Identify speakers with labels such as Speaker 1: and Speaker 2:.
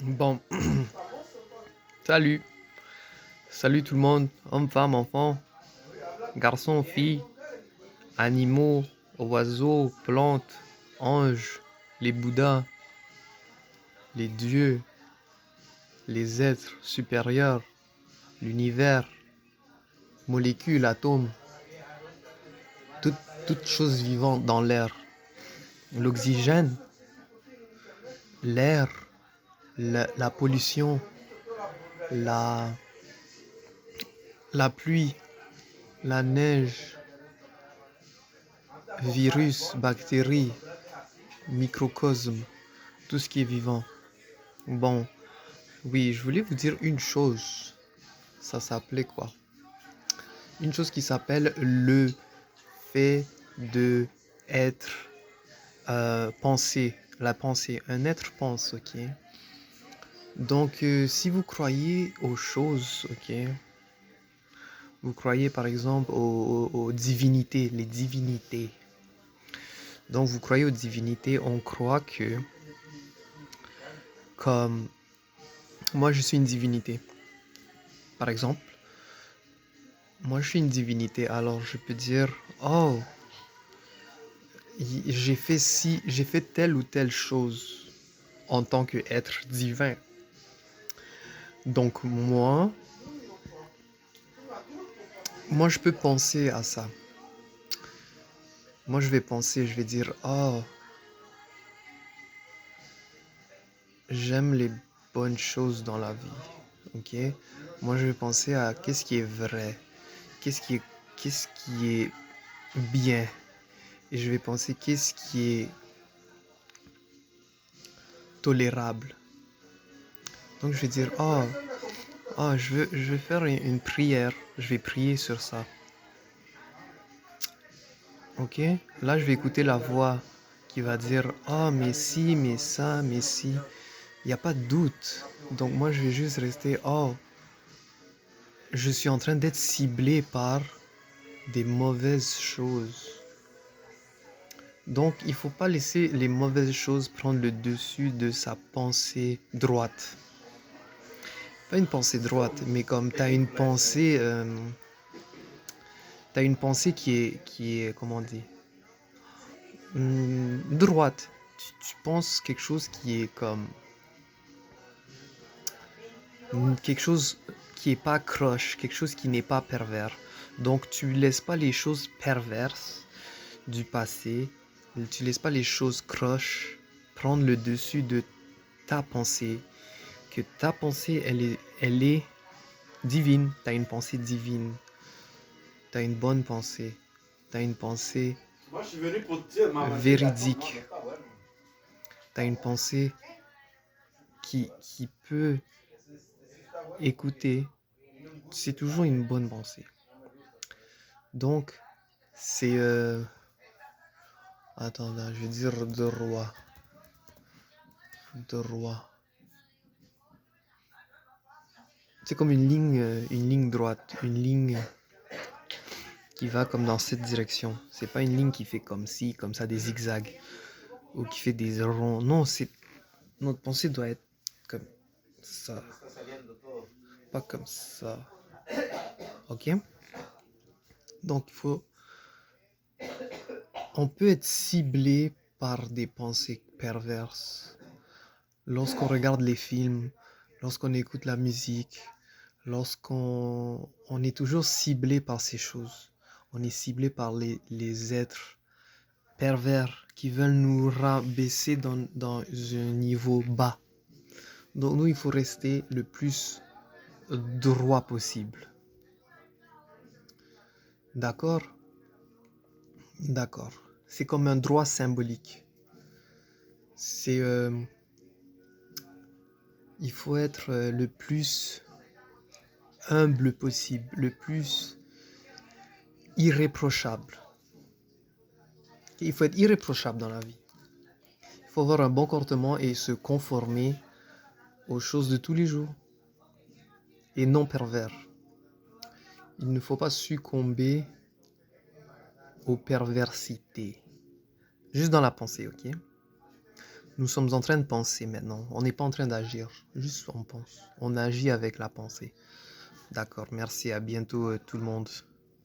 Speaker 1: Bon, salut, salut tout le monde, hommes, femmes, enfants, garçons, filles, animaux, oiseaux, plantes, anges, les bouddhas, les dieux, les êtres supérieurs, l'univers, molécules, atomes, toutes, toutes choses vivantes dans l'air, l'oxygène, l'air, la pollution, la, la pluie, la neige, virus, bactéries, microcosme, tout ce qui est vivant. Bon, oui, je voulais vous dire une chose. Ça s'appelait quoi? Une chose qui s'appelle le fait de être pensé. La pensée. Un être pense, ok? Donc, si vous croyez aux choses, ok? Vous croyez par exemple aux divinités, les divinités. Donc, vous croyez aux divinités, on croit que, comme moi je suis une divinité, par exemple, moi je suis une divinité, alors je peux dire, oh, j'ai fait telle ou telle chose en tant qu'être divin. Donc moi je peux penser à ça. Moi je vais penser, je vais dire, oh, j'aime les bonnes choses dans la vie. Ok? Moi je vais penser à qu'est-ce qui est vrai, qu'est-ce qui est, qu'est-ce qui est bien. Et je vais penser qu'est-ce qui est tolérable. Donc je vais dire, oh, je vais faire une prière, je vais prier sur ça. Ok? Là, je vais écouter la voix qui va dire, ah, mais si, mais ça, mais si. Il n'y a pas de doute. Donc moi, je vais juste rester, oh, je suis en train d'être ciblé par des mauvaises choses. Donc, il ne faut pas laisser les mauvaises choses prendre le dessus de sa pensée droite. Pas une pensée droite, mais comme tu as une pensée, qui est, comment on dit, droite. Tu penses quelque chose qui est comme quelque chose qui est pas croche, quelque chose qui n'est pas pervers. Donc tu laisses pas les choses perverses du passé, tu laisses pas les choses croches prendre le dessus de ta pensée, que ta pensée elle est divine, tu as une pensée divine, tu as une bonne pensée, tu as une pensée véridique, tu as une pensée qui peut écouter, c'est toujours une bonne pensée. Donc, c'est... Attends, là, je vais dire de roi. De roi. C'est comme une ligne droite. Une ligne qui va comme dans cette direction. C'est pas une ligne qui fait comme ci, comme ça, des zigzags. Ou qui fait des ronds. Non, c'est... Notre pensée doit être comme ça. Pas comme ça. Ok? Donc, il faut... On peut être ciblé par des pensées perverses. Lorsqu'on regarde les films, lorsqu'on écoute la musique, lorsqu'on on est toujours ciblé par ces choses. On est ciblé par les êtres pervers qui veulent nous rabaisser dans un niveau bas. Donc nous, il faut rester le plus droit possible. D'accord? D'accord. C'est comme un droit symbolique. C'est... il faut être le plus humble possible, le plus irréprochable. Il faut être irréprochable dans la vie. Il faut avoir un bon comportement et se conformer aux choses de tous les jours et non pervers. Il ne faut pas succomber aux perversités. Juste dans la pensée, ok? Nous sommes en train de penser maintenant. On n'est pas en train d'agir. Juste on pense. On agit avec la pensée. D'accord, merci. À bientôt tout le monde.